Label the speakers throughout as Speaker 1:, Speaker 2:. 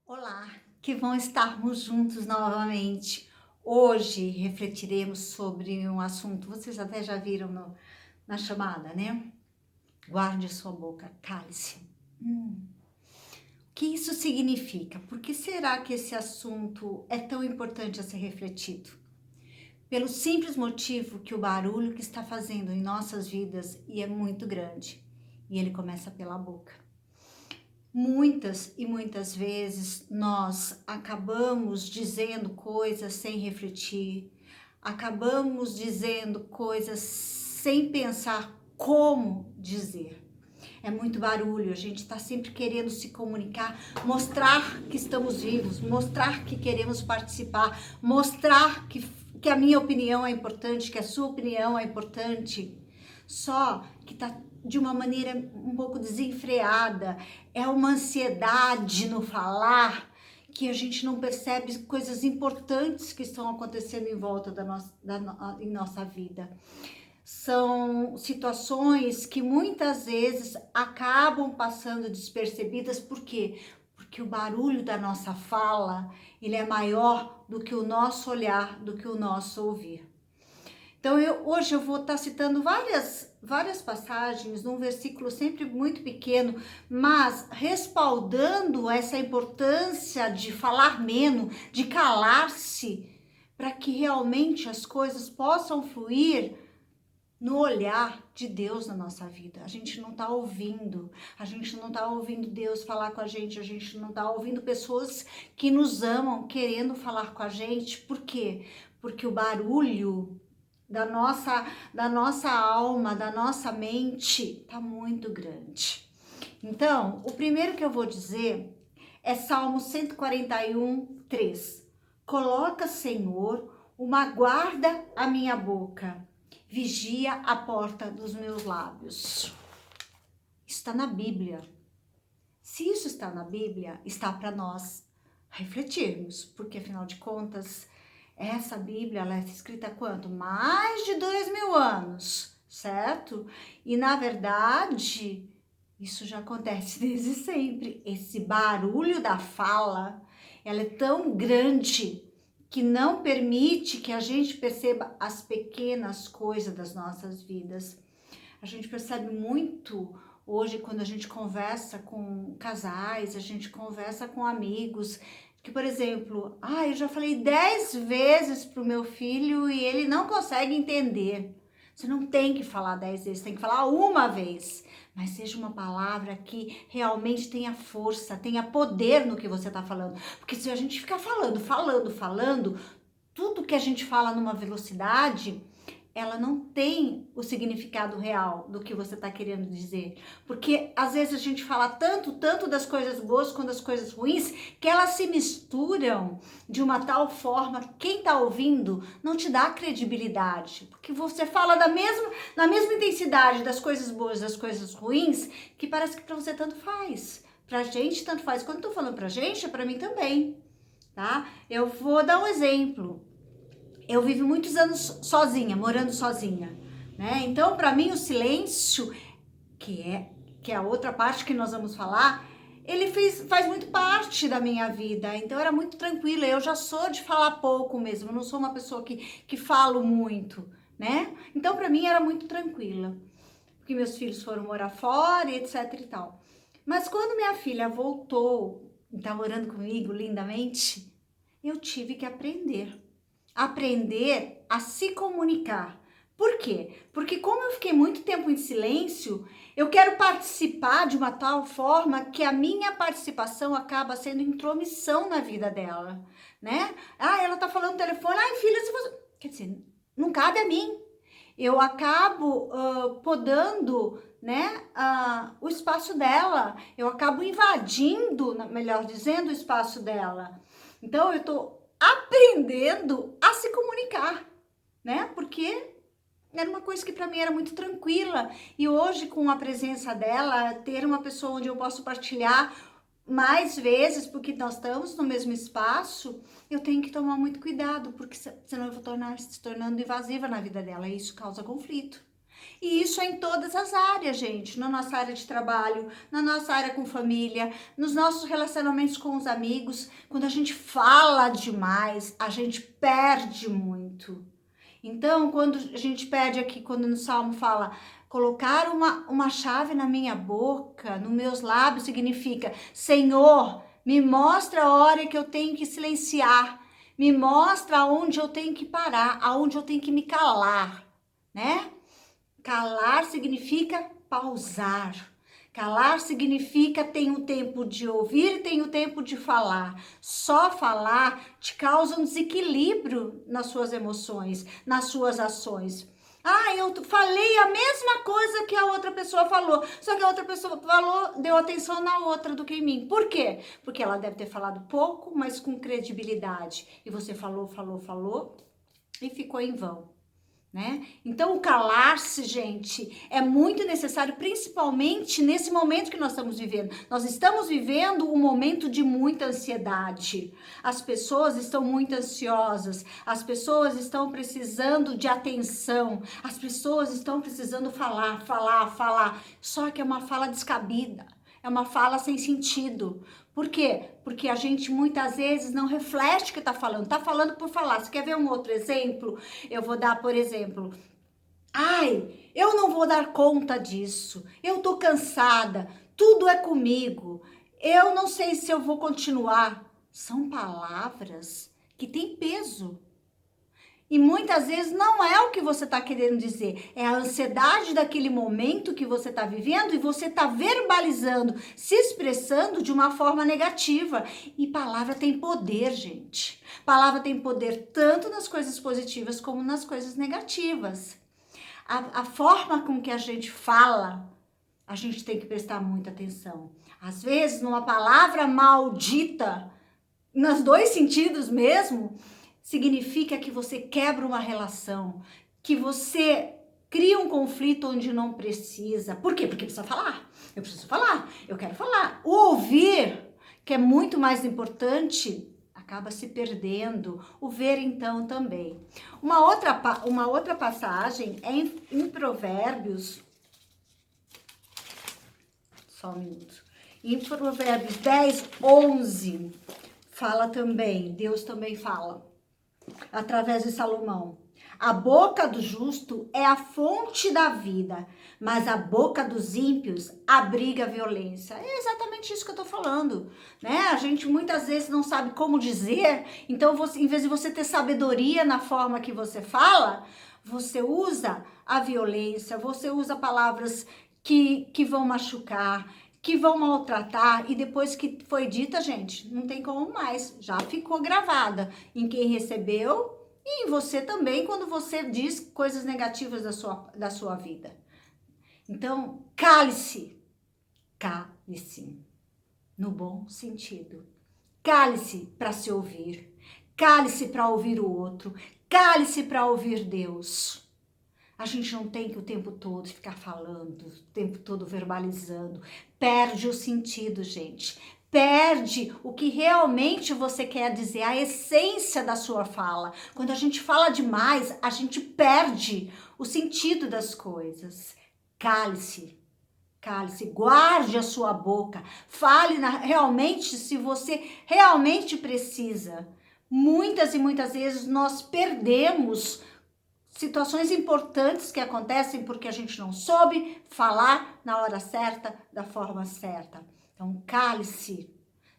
Speaker 1: Olá, que bom estarmos juntos novamente. Hoje refletiremos sobre um assunto, vocês até já viram na chamada, né? Guarde sua boca, cale-se. O que isso significa? Por que será que esse assunto é tão importante a ser refletido? Pelo simples motivo que o barulho que está fazendo em nossas vidas é muito grande. E ele começa pela boca. Muitas e muitas vezes nós acabamos dizendo coisas sem refletir, acabamos dizendo coisas sem pensar como dizer. É muito barulho, a gente está sempre querendo se comunicar, mostrar que estamos vivos, mostrar que queremos participar, mostrar que a minha opinião é importante, que a sua opinião é importante. Só que está de uma maneira um pouco desenfreada, é uma ansiedade no falar, que a gente não percebe coisas importantes que estão acontecendo em volta em nossa vida. São situações que muitas vezes acabam passando despercebidas, por quê? Porque o barulho da nossa fala, ele é maior do que o nosso olhar, do que o nosso ouvir. Então, hoje eu vou estar citando várias passagens num versículo sempre muito pequeno, mas respaldando essa importância de falar menos, de calar-se, para que realmente as coisas possam fluir no olhar de Deus na nossa vida. A gente não está ouvindo, Deus falar com a gente não está ouvindo pessoas que nos amam querendo falar com a gente. Por quê? Porque o barulho da nossa alma, da nossa mente, tá muito grande. Então, o primeiro que eu vou dizer é Salmo 141, 3. Coloca, Senhor, uma guarda à minha boca, vigia a porta dos meus lábios. Isso está na Bíblia. Se isso está na Bíblia, está para nós refletirmos, porque afinal de contas, essa Bíblia, ela é escrita há quanto? Mais de 2000 anos, certo? E na verdade, isso já acontece desde sempre. Esse barulho da fala, ela é tão grande que não permite que a gente perceba as pequenas coisas das nossas vidas. A gente percebe muito hoje quando a gente conversa com casais, a gente conversa com amigos, que, por exemplo, eu já falei 10 vezes pro meu filho e ele não consegue entender. Você não tem que falar 10 vezes, tem que falar uma vez. Mas seja uma palavra que realmente tenha força, tenha poder no que você está falando. Porque se a gente ficar falando, tudo que a gente fala numa velocidade, ela não tem o significado real do que você está querendo dizer. Porque às vezes a gente fala tanto das coisas boas quanto das coisas ruins, que elas se misturam de uma tal forma que quem está ouvindo não te dá credibilidade. Porque você fala na mesma intensidade das coisas boas e das coisas ruins, que parece que para você tanto faz. Pra gente tanto faz. Quando eu tô falando pra gente, é pra mim também, tá? Eu vou dar um exemplo. Eu vivi muitos anos sozinha, morando sozinha, né? Então, para mim, o silêncio, que é a outra parte que nós vamos falar, ele faz muito parte da minha vida. Então, era muito tranquila. Eu já sou de falar pouco mesmo, eu não sou uma pessoa que falo muito, né? Então, para mim, era muito tranquila, porque meus filhos foram morar fora e etc e tal. Mas quando minha filha voltou, tá morando comigo lindamente, eu tive que aprender a se comunicar. Por quê? Porque como eu fiquei muito tempo em silêncio, eu quero participar de uma tal forma que a minha participação acaba sendo intromissão na vida dela, né? Ela tá falando no telefone, filha, se você... Quer dizer, não cabe a mim. Eu acabo podando, né, o espaço dela. Eu acabo invadindo, melhor dizendo, o espaço dela. Então, eu tô aprendendo a se comunicar, né? Porque era uma coisa que para mim era muito tranquila. E hoje, com a presença dela, ter uma pessoa onde eu posso partilhar mais vezes, porque nós estamos no mesmo espaço, eu tenho que tomar muito cuidado, porque senão eu vou se tornando invasiva na vida dela, e isso causa conflito. E isso é em todas as áreas, gente. Na nossa área de trabalho, na nossa área com família, nos nossos relacionamentos com os amigos. Quando a gente fala demais, a gente perde muito. Então, quando a gente pede aqui, quando no Salmo fala, colocar uma chave na minha boca, nos meus lábios, significa, Senhor, me mostra a hora que eu tenho que silenciar, me mostra aonde eu tenho que parar, aonde eu tenho que me calar, né? Calar significa pausar. Calar significa tem o tempo de ouvir e tem o tempo de falar. Só falar te causa um desequilíbrio nas suas emoções, nas suas ações. Ah, eu falei a mesma coisa que a outra pessoa falou, só que a outra pessoa falou, deu atenção na outra do que em mim. Por quê? Porque ela deve ter falado pouco, mas com credibilidade. E você falou e ficou em vão. Né? Então, o calar-se, gente, é muito necessário, principalmente nesse momento que nós estamos vivendo. Nós estamos vivendo um momento de muita ansiedade. As pessoas estão muito ansiosas, as pessoas estão precisando de atenção, as pessoas estão precisando falar. Só que é uma fala descabida, é uma fala sem sentido. Por quê? Porque a gente muitas vezes não reflete o que tá falando por falar. Você quer ver um outro exemplo? Eu vou dar, por exemplo, ai, eu não vou dar conta disso, eu tô cansada, tudo é comigo, eu não sei se eu vou continuar. São palavras que têm peso. E muitas vezes não é o que você está querendo dizer, é a ansiedade daquele momento que você está vivendo e você está verbalizando, se expressando de uma forma negativa. E palavra tem poder, gente. Palavra tem poder tanto nas coisas positivas como nas coisas negativas. A forma com que a gente fala, a gente tem que prestar muita atenção. Às vezes, numa palavra maldita, nos dois sentidos mesmo, significa que você quebra uma relação, que você cria um conflito onde não precisa. Por quê? Porque precisa falar. Eu preciso falar, eu quero falar. O ouvir, que é muito mais importante, acaba se perdendo. O ver, então, também. Uma outra passagem é em Provérbios. Só um minuto. Em Provérbios 10, 11, fala também, Deus também fala, através de Salomão. A boca do justo é a fonte da vida, mas a boca dos ímpios abriga a violência. É exatamente isso que eu tô falando, né? A gente muitas vezes não sabe como dizer, então você, em vez de você ter sabedoria na forma que você fala, você usa a violência, você usa palavras que vão machucar, que vão maltratar, e depois que foi dita, gente, não tem como mais, já ficou gravada em quem recebeu e em você também, quando você diz coisas negativas da sua vida. Então, cale-se, no bom sentido. Cale-se para se ouvir, cale-se para ouvir o outro, cale-se para ouvir Deus. A gente não tem que o tempo todo ficar falando, o tempo todo verbalizando. Perde o sentido, gente. Perde o que realmente você quer dizer, a essência da sua fala. Quando a gente fala demais, a gente perde o sentido das coisas. Cale-se, guarde a sua boca. Fale realmente se você realmente precisa. Muitas e muitas vezes nós perdemos situações importantes que acontecem porque a gente não soube falar na hora certa, da forma certa. Então, cale-se,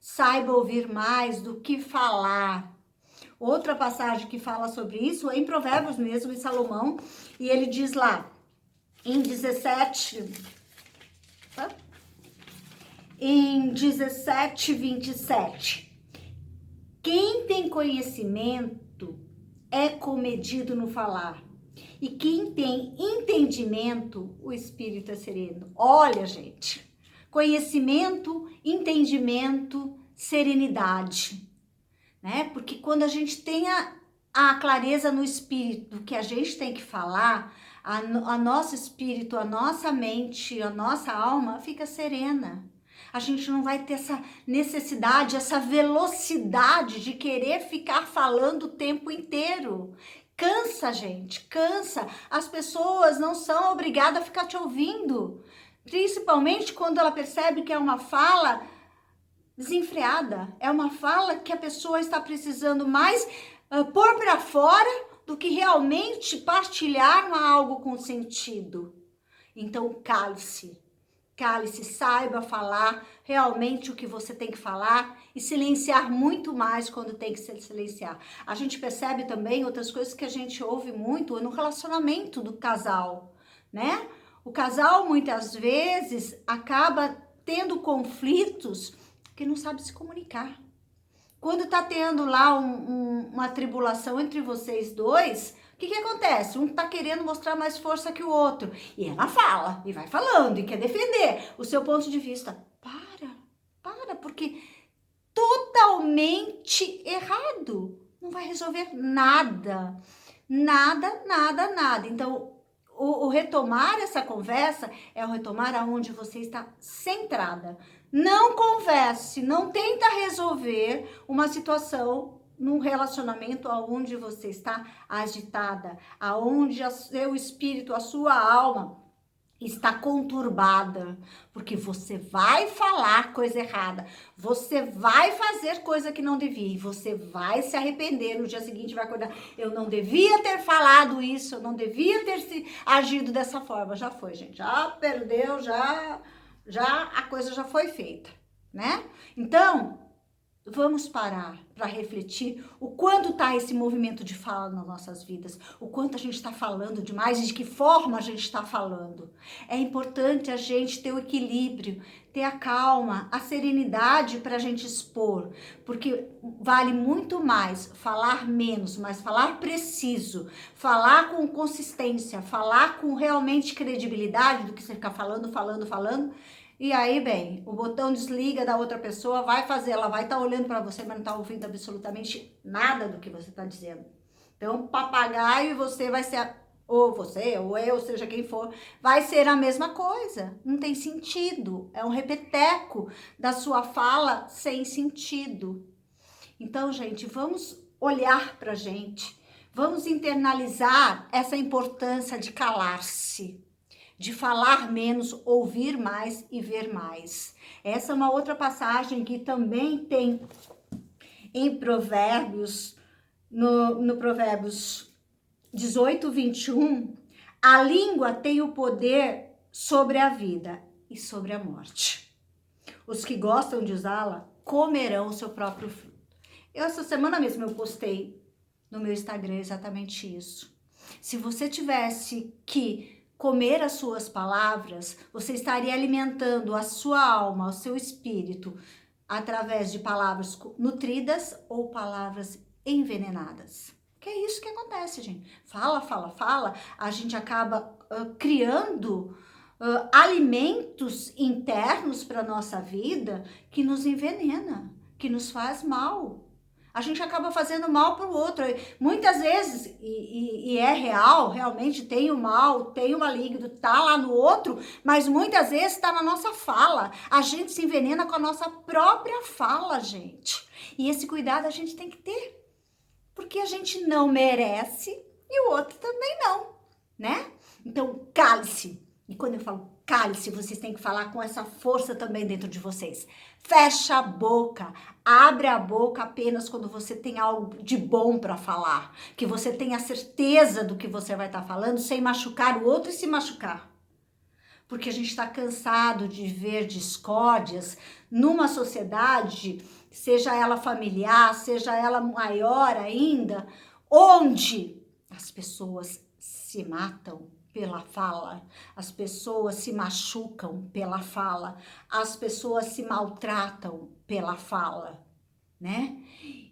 Speaker 1: saiba ouvir mais do que falar. Outra passagem que fala sobre isso é em Provérbios mesmo, em Salomão, e ele diz lá, em 17:27, quem tem conhecimento é comedido no falar, e quem tem entendimento, o espírito é sereno. Olha, gente, conhecimento, entendimento, serenidade, né? Porque quando a gente tem a clareza no espírito do que a gente tem que falar, a nosso espírito, a nossa mente, a nossa alma fica serena. A gente não vai ter essa necessidade, essa velocidade de querer ficar falando o tempo inteiro. Cansa, gente, cansa. As pessoas não são obrigadas a ficar te ouvindo, principalmente quando ela percebe que é uma fala desenfreada, é uma fala que a pessoa está precisando mais pôr para fora do que realmente partilhar algo com sentido. Então, cale-se. Cale-se, saiba falar realmente o que você tem que falar e silenciar muito mais quando tem que se silenciar. A gente percebe também outras coisas que a gente ouve muito no relacionamento do casal, né? O casal muitas vezes acaba tendo conflitos que não sabe se comunicar. Quando tá tendo lá uma tribulação entre vocês dois, o que acontece? Um tá querendo mostrar mais força que o outro. E ela fala, e vai falando, e quer defender o seu ponto de vista. Para, porque totalmente errado. Não vai resolver nada. Nada. Então, o retomar essa conversa é o retomar aonde você está centrada. Não converse, não tenta resolver uma situação num relacionamento aonde você está agitada, aonde o seu espírito, a sua alma está conturbada, porque você vai falar coisa errada, você vai fazer coisa que não devia, você vai se arrepender no dia seguinte, vai acordar, eu não devia ter falado isso, eu não devia ter agido dessa forma. Já foi, gente, já perdeu, já a coisa já foi feita, né? Então, vamos parar para refletir o quanto está esse movimento de fala nas nossas vidas, o quanto a gente está falando demais e de que forma a gente está falando. É importante a gente ter o equilíbrio, ter a calma, a serenidade para a gente expor, porque vale muito mais falar menos, mas falar preciso, falar com consistência, falar com realmente credibilidade do que você ficar falando. E aí, bem, o botão desliga da outra pessoa, vai fazer, ela vai estar olhando para você, mas não está ouvindo absolutamente nada do que você está dizendo. Então, papagaio e você vai ser, ou você, ou eu, seja quem for, vai ser a mesma coisa. Não tem sentido. É um repeteco da sua fala sem sentido. Então, gente, vamos olhar pra gente. Vamos internalizar essa importância de calar-se, de falar menos, ouvir mais e ver mais. Essa é uma outra passagem que também tem em Provérbios, no Provérbios 18, 21, a língua tem o poder sobre a vida e sobre a morte. Os que gostam de usá-la comerão o seu próprio fruto. Essa semana mesmo eu postei no meu Instagram exatamente isso. Se você tivesse que comer as suas palavras, você estaria alimentando a sua alma, o seu espírito, através de palavras nutridas ou palavras envenenadas. Que é isso que acontece, gente. Fala, a gente acaba criando alimentos internos para nossa vida que nos envenena, que nos faz mal. A gente acaba fazendo mal para o outro. Muitas vezes, e é real, realmente tem o mal, tem o maligno, tá lá no outro, mas muitas vezes tá na nossa fala. A gente se envenena com a nossa própria fala, gente. E esse cuidado a gente tem que ter, porque a gente não merece e o outro também não, né? Então, cale-se. E quando eu falo cale-se, vocês têm que falar com essa força também dentro de vocês. Fecha a boca, abre a boca apenas quando você tem algo de bom para falar, que você tenha certeza do que você vai estar falando, sem machucar o outro e se machucar. Porque a gente está cansado de ver discórdias numa sociedade, seja ela familiar, seja ela maior ainda, onde as pessoas se matam pela fala, as pessoas se machucam pela fala, as pessoas se maltratam pela fala, né?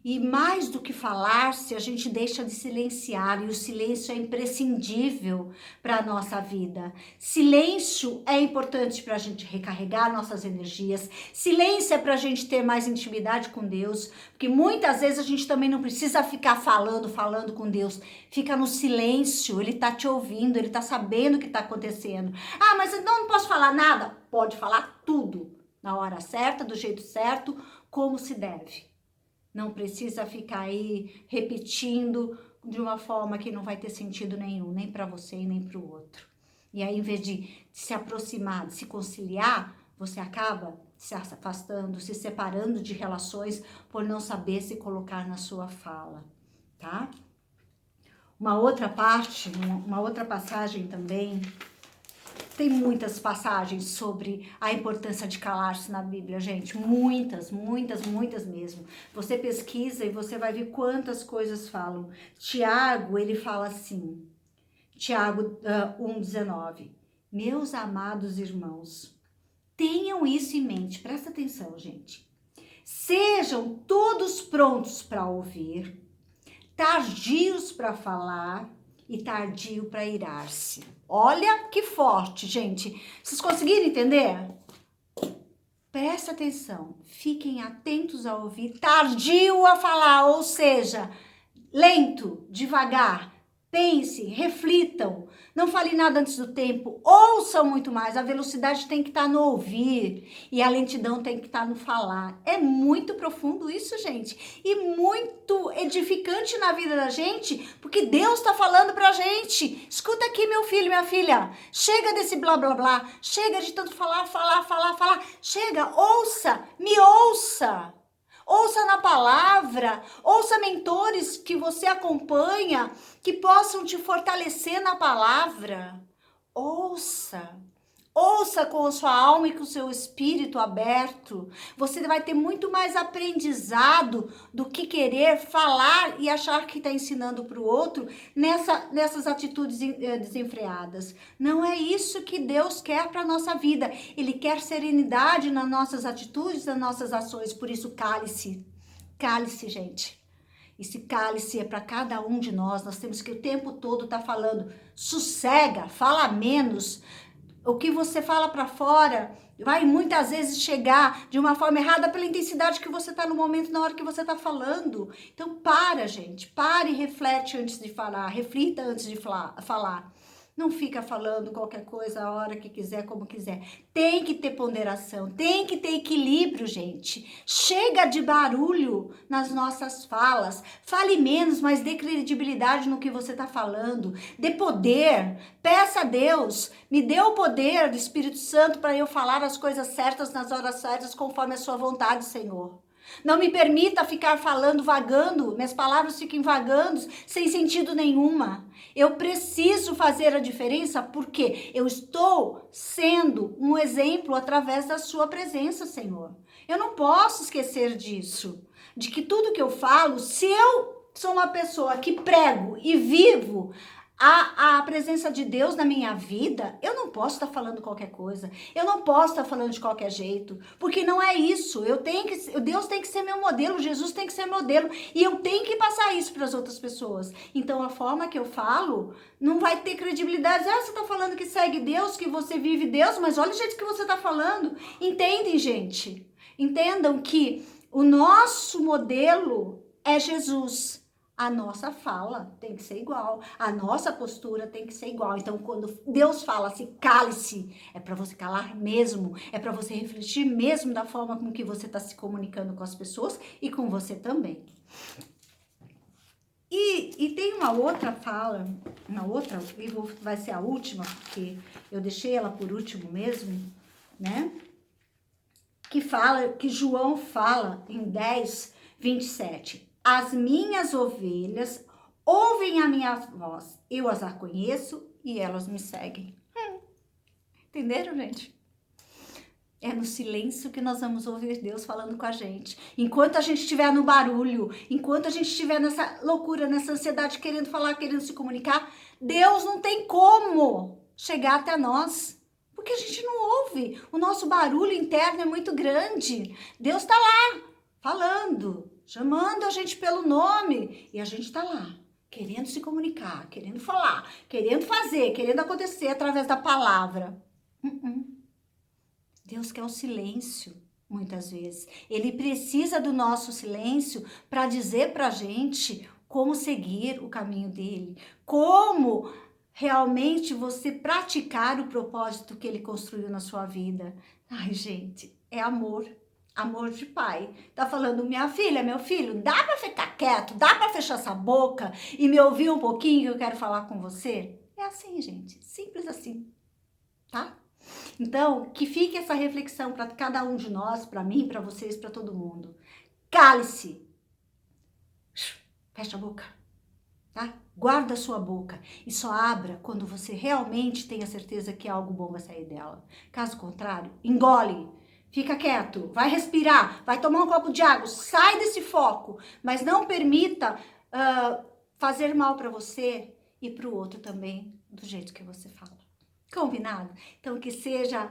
Speaker 1: E mais do que falar, se a gente deixa de silenciar, e o silêncio é imprescindível para a nossa vida. Silêncio é importante para a gente recarregar nossas energias. Silêncio é para a gente ter mais intimidade com Deus, porque muitas vezes a gente também não precisa ficar falando com Deus. Fica no silêncio, Ele tá te ouvindo, Ele tá sabendo o que tá acontecendo. Ah, mas então não posso falar nada? Pode falar tudo, na hora certa, do jeito certo, como se deve. Não precisa ficar aí repetindo de uma forma que não vai ter sentido nenhum, nem para você e nem para o outro. E aí, em vez de se aproximar, de se conciliar, você acaba se afastando, se separando de relações por não saber se colocar na sua fala, tá? Uma outra parte, uma outra passagem também. Tem muitas passagens sobre a importância de calar-se na Bíblia, gente. Muitas, muitas, muitas mesmo. Você pesquisa e você vai ver quantas coisas falam. Tiago, ele fala assim, Tiago 1,19. Meus amados irmãos, tenham isso em mente. Presta atenção, gente. Sejam todos prontos para ouvir, tardios para falar e tardio para irar-se. Olha que forte, gente. Vocês conseguiram entender? Presta atenção. Fiquem atentos a ouvir, tardio a falar, ou seja, lento, devagar. Pense, reflitam, não fale nada antes do tempo, ouçam muito mais, a velocidade tem que estar no ouvir e a lentidão tem que estar no falar. É muito profundo isso, gente, e muito edificante na vida da gente, porque Deus está falando pra gente. Escuta aqui, meu filho, minha filha, chega desse blá, blá, blá, chega de tanto falar, chega, ouça, me ouça. Ouça na palavra, ouça mentores que você acompanha, que possam te fortalecer na palavra. Ouça. Ouça com a sua alma e com o seu espírito aberto. Você vai ter muito mais aprendizado do que querer falar e achar que está ensinando para o outro nessas atitudes desenfreadas. Não é isso que Deus quer para a nossa vida. Ele quer serenidade nas nossas atitudes, nas nossas ações. Por isso, cale-se. Cale-se, gente. Esse cálice é para cada um de nós. Nós temos que o tempo todo estar falando. Sossega, fala menos. O que você fala para fora vai muitas vezes chegar de uma forma errada pela intensidade que você está no momento, na hora que você está falando. Então para, gente, pare e reflete antes de falar, reflita antes de falar. Não fica falando qualquer coisa a hora que quiser, como quiser. Tem que ter ponderação, tem que ter equilíbrio, gente. Chega de barulho nas nossas falas. Fale menos, mas dê credibilidade no que você está falando. Dê poder. Peça a Deus, me dê o poder do Espírito Santo para eu falar as coisas certas nas horas certas, conforme a sua vontade, Senhor. Não me permita ficar falando, vagando, minhas palavras fiquem vagando, sem sentido nenhuma. Eu preciso fazer a diferença porque eu estou sendo um exemplo através da sua presença, Senhor. Eu não posso esquecer disso, de que tudo que eu falo, se eu sou uma pessoa que prego e vivo a presença de Deus na minha vida, eu não posso estar falando qualquer coisa, eu não posso estar falando de qualquer jeito, porque não é isso. Deus tem que ser meu modelo, Jesus tem que ser modelo, e eu tenho que passar isso para as outras pessoas. Então a forma que eu falo não vai ter credibilidade. Você está falando que segue Deus, que você vive Deus, mas olha o jeito que você está falando. Entendem, gente? Entendam que o nosso modelo é Jesus. A nossa fala tem que ser igual, a nossa postura tem que ser igual. Então, quando Deus fala assim, cale-se, é para você calar mesmo, é para você refletir mesmo da forma com que você está se comunicando com as pessoas e com você também. E tem uma outra fala, vai ser a última, porque eu deixei ela por último mesmo, né? Que João fala em 10:27. As minhas ovelhas ouvem a minha voz, eu as conheço e elas me seguem. Entenderam, gente? É no silêncio que nós vamos ouvir Deus falando com a gente. Enquanto a gente estiver no barulho, enquanto a gente estiver nessa loucura, nessa ansiedade, querendo falar, querendo se comunicar, Deus não tem como chegar até nós. Porque a gente não ouve. O nosso barulho interno é muito grande. Deus está lá, falando, chamando a gente pelo nome. E a gente está lá, querendo se comunicar, querendo falar, querendo fazer, querendo acontecer através da palavra. Deus quer o silêncio, muitas vezes. Ele precisa do nosso silêncio para dizer para a gente como seguir o caminho dele. Como realmente você praticar o propósito que ele construiu na sua vida. Ai, gente, é amor. Amor de pai. Tá falando, minha filha, meu filho, dá pra ficar quieto? Dá pra fechar essa boca e me ouvir um pouquinho que eu quero falar com você? É assim, gente. Simples assim, tá? Então, que fique essa reflexão para cada um de nós, para mim, para vocês, para todo mundo. Cale-se. Fecha a boca, tá? Guarda a sua boca e só abra quando você realmente tenha certeza que algo bom vai sair dela. Caso contrário, engole. Fica quieto, vai respirar, vai tomar um copo de água, sai desse foco, mas não permita fazer mal para você e para o outro também, do jeito que você fala. Combinado? Então, que seja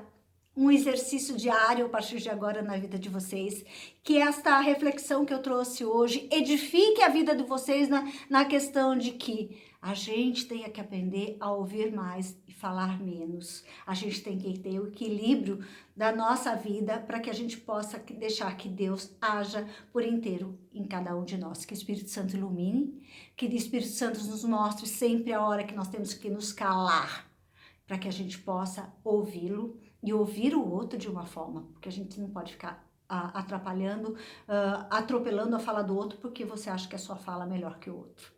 Speaker 1: um exercício diário a partir de agora na vida de vocês, que esta reflexão que eu trouxe hoje edifique a vida de vocês na questão de que a gente tenha que aprender a ouvir mais e falar menos. A gente tem que ter o equilíbrio da nossa vida para que a gente possa deixar que Deus haja por inteiro em cada um de nós. Que o Espírito Santo ilumine, que o Espírito Santo nos mostre sempre a hora que nós temos que nos calar, para que a gente possa ouvi-lo e ouvir o outro de uma forma, porque a gente não pode ficar atrapalhando, atropelando a fala do outro, porque você acha que a sua fala é melhor que o outro.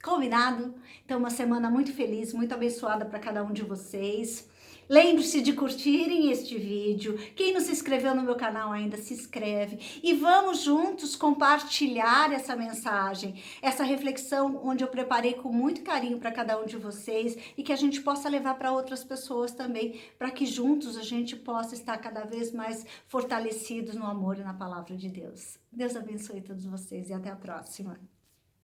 Speaker 1: Combinado? Então, uma semana muito feliz, muito abençoada para cada um de vocês. Lembre-se de curtirem este vídeo. Quem não se inscreveu no meu canal ainda, se inscreve. E vamos juntos compartilhar essa mensagem, essa reflexão onde eu preparei com muito carinho para cada um de vocês e que a gente possa levar para outras pessoas também, para que juntos a gente possa estar cada vez mais fortalecidos no amor e na palavra de Deus. Deus abençoe todos vocês e até a próxima.